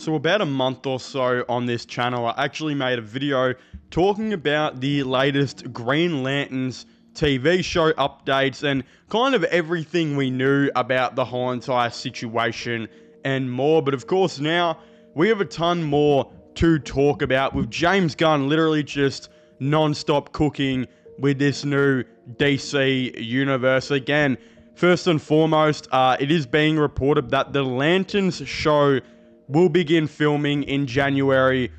So about a month or so on this channel, I actually made a video talking about the latest Green Lanterns TV show updates and kind of everything we knew about the whole entire situation and more. But of course now we have a ton more to talk about with James Gunn literally just non-stop cooking with this new DC universe. Again, first and foremost, it is being reported that the Lanterns show will begin filming in January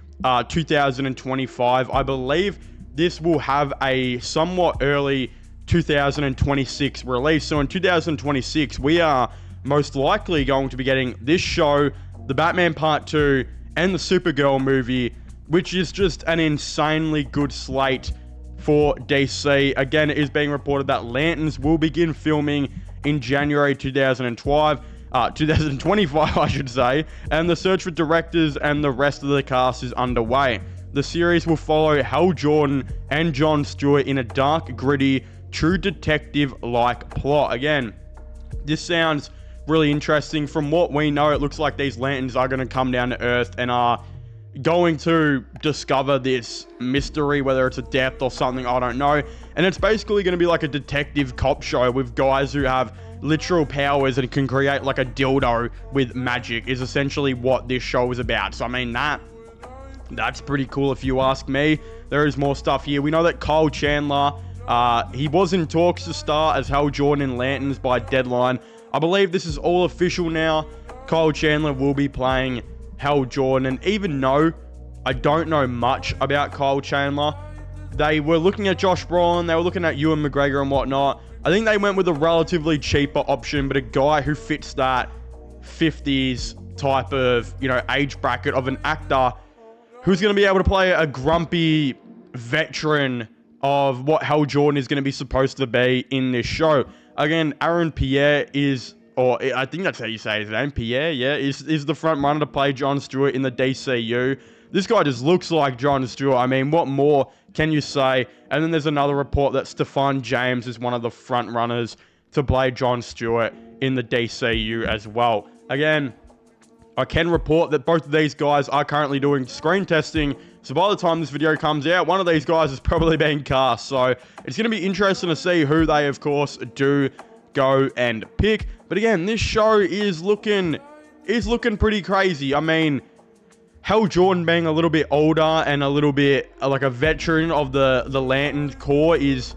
2025. I believe this will have a somewhat early 2026 release. So in 2026, we are most likely going to be getting this show, the Batman Part 2, and the Supergirl movie, which is just an insanely good slate for DC. Again, it is being reported that Lanterns will begin filming in January 2025, I should say, and the search for directors and the rest of the cast is underway. The series will follow Hal Jordan and Jon Stewart in a dark, gritty, true detective-like plot. Again, this sounds really interesting. From what we know, it looks like these Lanterns are going to come down to Earth and are going to discover this mystery, whether it's a death or something, I don't know. And it's basically going to be like a detective cop show with guys who have literal powers and can create like a dildo with magic, is essentially what this show is about. So I mean, that's pretty cool if you ask me. There is more stuff here. We know that Kyle Chandler, he was in talks to star as Hal Jordan in Lanterns by Deadline. I believe this is all official now. Kyle Chandler will be playing Hal Jordan, and even though I don't know much about Kyle Chandler, they were looking at Josh Brolin, they were looking at Ewan McGregor and whatnot. I think they went with a relatively cheaper option, but a guy who fits that 50s type of, age bracket of an actor who's going to be able to play a grumpy veteran of what Hal Jordan is going to be supposed to be in this show. Again, Aaron Pierre is, or I think that's how you say his name, Pierre, yeah, is the front runner to play Jon Stewart in the DCU. This guy just looks like Jon Stewart. I mean, what more can you say? And then there's another report that Stephan James is one of the front runners to play Jon Stewart in the DCU as well. Again, I can report that both of these guys are currently doing screen testing. So by the time this video comes out, one of these guys is probably being cast. So it's going to be interesting to see who they, of course, do go and pick. But again, this show is looking pretty crazy. I mean, Hal Jordan being a little bit older and a little bit like a veteran of the Lantern Corps is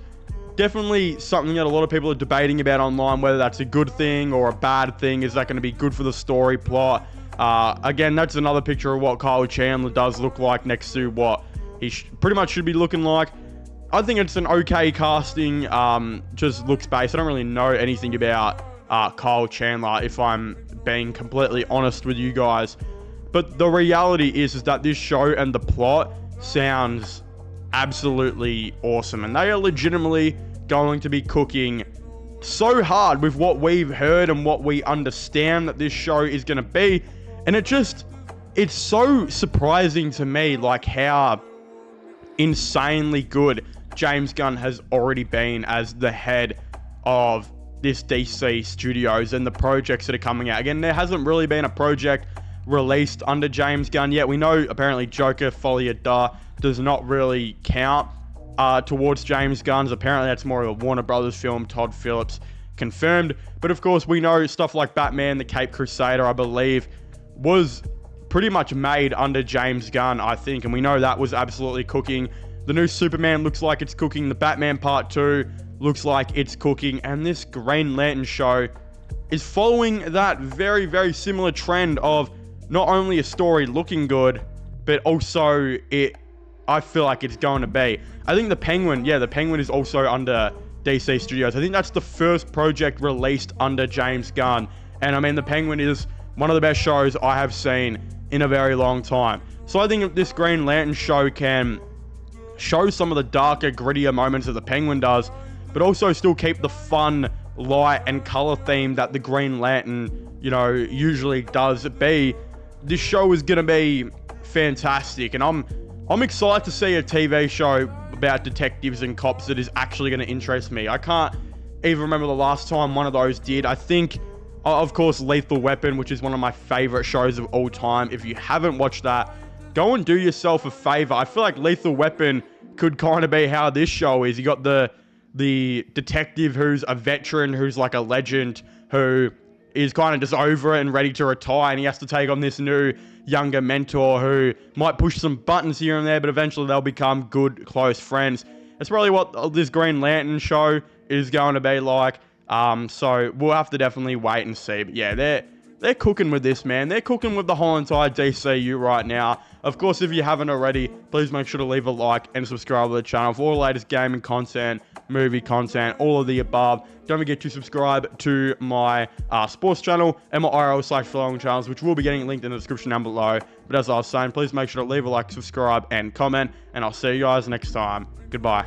definitely something that a lot of people are debating about online, whether that's a good thing or a bad thing. Is that going to be good for the story plot? Again, that's another picture of what Kyle Chandler does look like next to what he pretty much should be looking like. I think it's an okay casting, just looks based. I don't really know anything about Kyle Chandler, if I'm being completely honest with you guys. But the reality is that this show and the plot sounds absolutely awesome. And they are legitimately going to be cooking so hard with what we've heard and what we understand that this show is going to be. And it's so surprising to me, like how insanely good James Gunn has already been as the head of this DC Studios and the projects that are coming out. Again, there hasn't really been a project released under James Gunn yet. We know apparently Joker Folie à Deux does not really count towards James Gunn's. Apparently that's more of a Warner Brothers film. Todd Phillips confirmed. But of course we know stuff like Batman, the Cape Crusader, I believe, was pretty much made under James Gunn, I think. And we know that was absolutely cooking. The new Superman looks like it's cooking. The Batman Part 2 looks like it's cooking. And this Green Lantern show is following that very, very similar trend of not only a story looking good, but also I feel like it's going to be. I think the Penguin is also under DC Studios. I think that's the first project released under James Gunn. And I mean, the Penguin is one of the best shows I have seen in a very long time. So I think this Green Lantern show can show some of the darker, grittier moments that the Penguin does, but also still keep the fun, light, and color theme that the Green Lantern, usually does be. This show is going to be fantastic, and I'm excited to see a TV show about detectives and cops that is actually going to interest me. I can't even remember the last time one of those did. I think Of course, Lethal Weapon, which is one of my favorite shows of all time. If you haven't watched that, go and do yourself a favor. I feel like Lethal Weapon could kind of be how this show is. You got the detective who's a veteran, who's like a legend, who is kind of just over it and ready to retire, and he has to take on this new younger mentor who might push some buttons here and there, but eventually they'll become good, close friends. That's probably what this Green Lantern show is going to be like. So we'll have to definitely wait and see. But yeah, they're cooking with this, man. They're cooking with the whole entire DCU right now. Of course, if you haven't already, please make sure to leave a like and subscribe to the channel for all the latest gaming content, movie content, all of the above. Don't forget to subscribe to my sports channel and my IRL/vlogging channels, which will be getting linked in the description down below. But as I was saying, please make sure to leave a like, subscribe, and comment. And I'll see you guys next time. Goodbye.